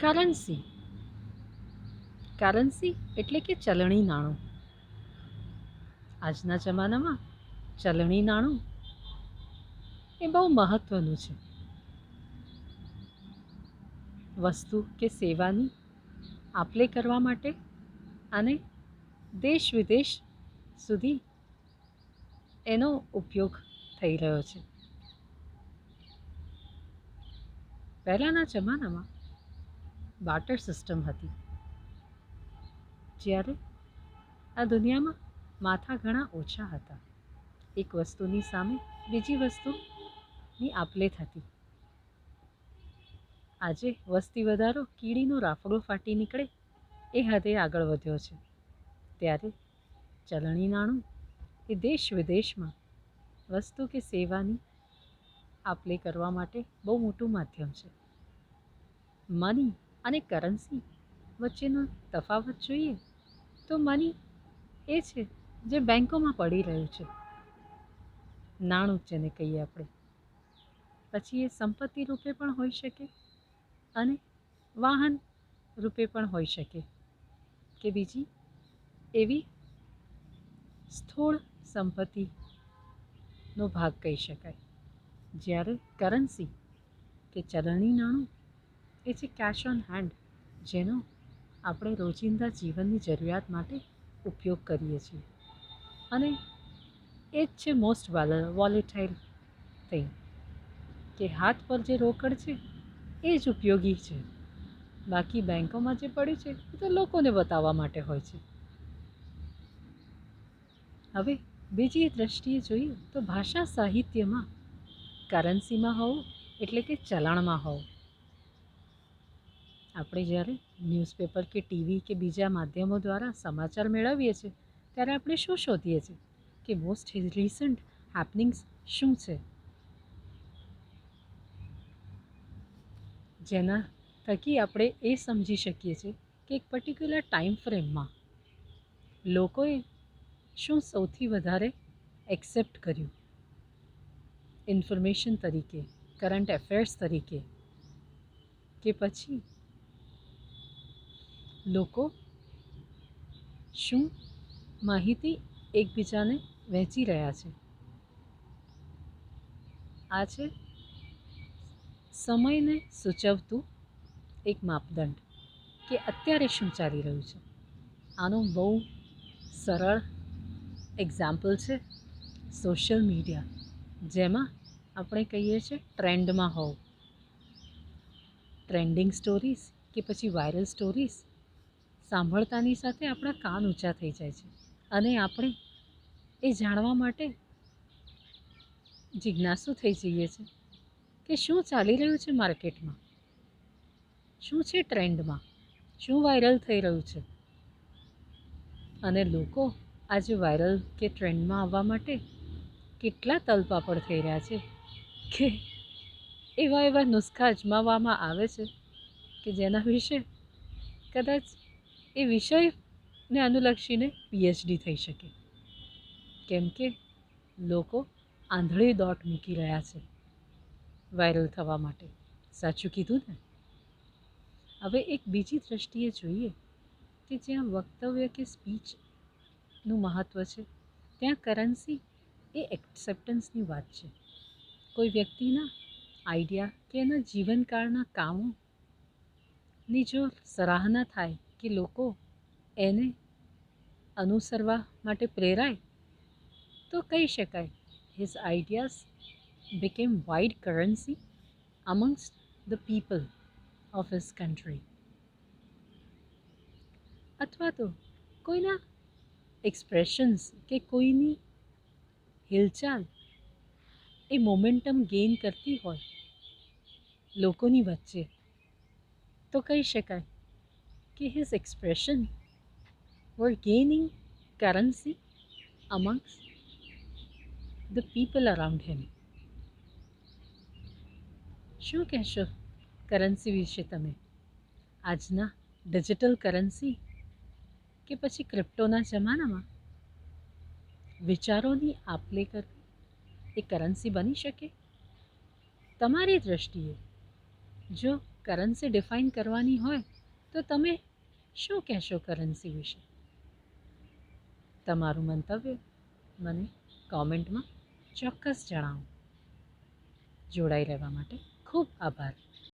Currency currency એટલે કે ચલણી નાણું. આજના જમાનામાં ચલણી નાણું એ બહુ મહત્ત્વનું છે. વસ્તુ કે સેવાની આપ-લે કરવા માટે અને દેશ વિદેશ સુધી એનો ઉપયોગ થઈ રહ્યો છે. પહેલાંના જમાનામાં બાર્ટર સિસ્ટમ હતી, જ્યારે આ દુનિયામાં માથા ઘણા ઓછા હતા. એક વસ્તુની સામે બીજી વસ્તુની આપ-લે થતી. આજે વસ્તી વધારો કીડીનો રાફડો ફાટી નીકળે એ હદે આગળ વધ્યો છે. ત્યારે ચલણી નાણું એ દેશ વિદેશમાં વસ્તુ કે સેવાની આપ-લે કરવા માટે બહુ મોટું માધ્યમ છે. મની અને કરન્સી વચ્ચેનો તફાવત જોઈએ તો મની એ છે જે બેંકોમાં પડી રહ્યું છે, નાણું જેને કહીએ આપણે. પછી એ સંપત્તિ રૂપે પણ હોઈ શકે અને વાહન રૂપે પણ હોઈ શકે કે બીજી એવી સ્થૂળ સંપત્તિનો ભાગ કહી શકાય. જ્યારે કરન્સી કે ચલણી નાણું એ છે કેશ ઓન હેન્ડ, જેનો આપણે રોજિંદા જીવનની જરૂરિયાત માટે ઉપયોગ કરીએ છીએ. અને એ જ છે મોસ્ટ વોલેટાઇલ થિંગ, કે હાથ પર જે રોકડ છે એ જ ઉપયોગી છે. બાકી બેંકોમાં જે પડ્યું છે એ તો લોકોને બતાવવા માટે હોય છે. હવે બીજી દ્રષ્ટિએ જોઈએ તો ભાષા સાહિત્યમાં કરન્સીમાં હોવું એટલે કે ચલણમાં હોવું. આપણે જ્યારે ન્યૂઝપેપર કે ટીવી કે બીજા માધ્યમો દ્વારા સમાચાર મેળવીએ છીએ ત્યારે આપણે શું શોધીએ છીએ કે મોસ્ટ રિસન્ટ હેપનિંગ્સ શું છે, જેના થકી આપણે એ સમજી શકીએ છીએ કે એક પર્ટિક્યુલર ટાઈમ ફ્રેમમાં લોકોએ શું સૌથી વધારે એક્સેપ્ટ કર્યું ઇન્ફોર્મેશન તરીકે, કરંટ અફેર્સ તરીકે, કે પછી લોકો શું માહિતી એકબીજાને વહેંચી રહ્યા છે. આ છે સમયને સૂચવતું એક માપદંડ કે અત્યારે શું ચાલી રહ્યું છે. આનું બહુ સરળ એક્ઝામ્પલ છે સોશિયલ મીડિયા, જેમાં આપણે કહીએ છીએ ટ્રેન્ડમાં હોવું. ટ્રેન્ડિંગ સ્ટોરીઝ કે પછી વાયરલ સ્ટોરીઝ સાંભળતાની સાથે આપણા કાન ઊંચા થઈ જાય છે અને આપણે એ જાણવા માટે જિજ્ઞાસુ થઈ જઈએ છીએ કે શું ચાલી રહ્યું છે માર્કેટમાં, શું છે ટ્રેન્ડમાં, શું વાયરલ થઈ રહ્યું છે. અને લોકો આજે વાયરલ કે ટ્રેન્ડમાં આવવા માટે કેટલા તલપાપડ થઈ રહ્યા છે કે એવા એવા નુસ્ખા અજમાવવામાં આવે છે કે જેના વિશે કદાચ એ વિષયને અનુલક્ષીને પીએચડી થઈ શકે, કેમ કે લોકો આંધળી દોટ મૂકી રહ્યા છે વાયરલ થવા માટે. સાચું કીધું ને? હવે એક બીજી દ્રષ્ટિએ જોઈએ કે જ્યાં વક્તવ્ય કે સ્પીચનું મહત્ત્વ છે, ત્યાં કરન્સી એ એક્સેપ્ટન્સની વાત છે. કોઈ વ્યક્તિના આઈડિયા કે એના જીવનકાળના કામોની જો સરાહના થાય કે લોકો એને અનુસરવા માટે પ્રેરાય તો કહી શકાય his ideas became wide currency amongst the people of his country. અથવા તો કોઈના એક્સપ્રેશન્સ કે કોઈની હિલચાલ એ મોમેન્ટમ ગેઇન કરતી હોય લોકોની વચ્ચે તો કહી શકાય કે his expression were gaining currency amongst the people around him. શું કહેશો કરન્સી વિશે તમે? આજના ડિજિટલ કરન્સી કે પછી ક્રિપ્ટોના જમાનામાં વિચારોની આપ-લે કર એ કરન્સી બની શકે? તમારી દૃષ્ટિએ જો કરન્સી ડિફાઇન કરવાની હોય તો તમે શું કહેશો કરન્સી વિશે? તમારું મંતવ્ય મને કોમેન્ટમાં ચોક્કસ જણાવો. જોડાઈ રહેવા માટે ખૂબ આભાર.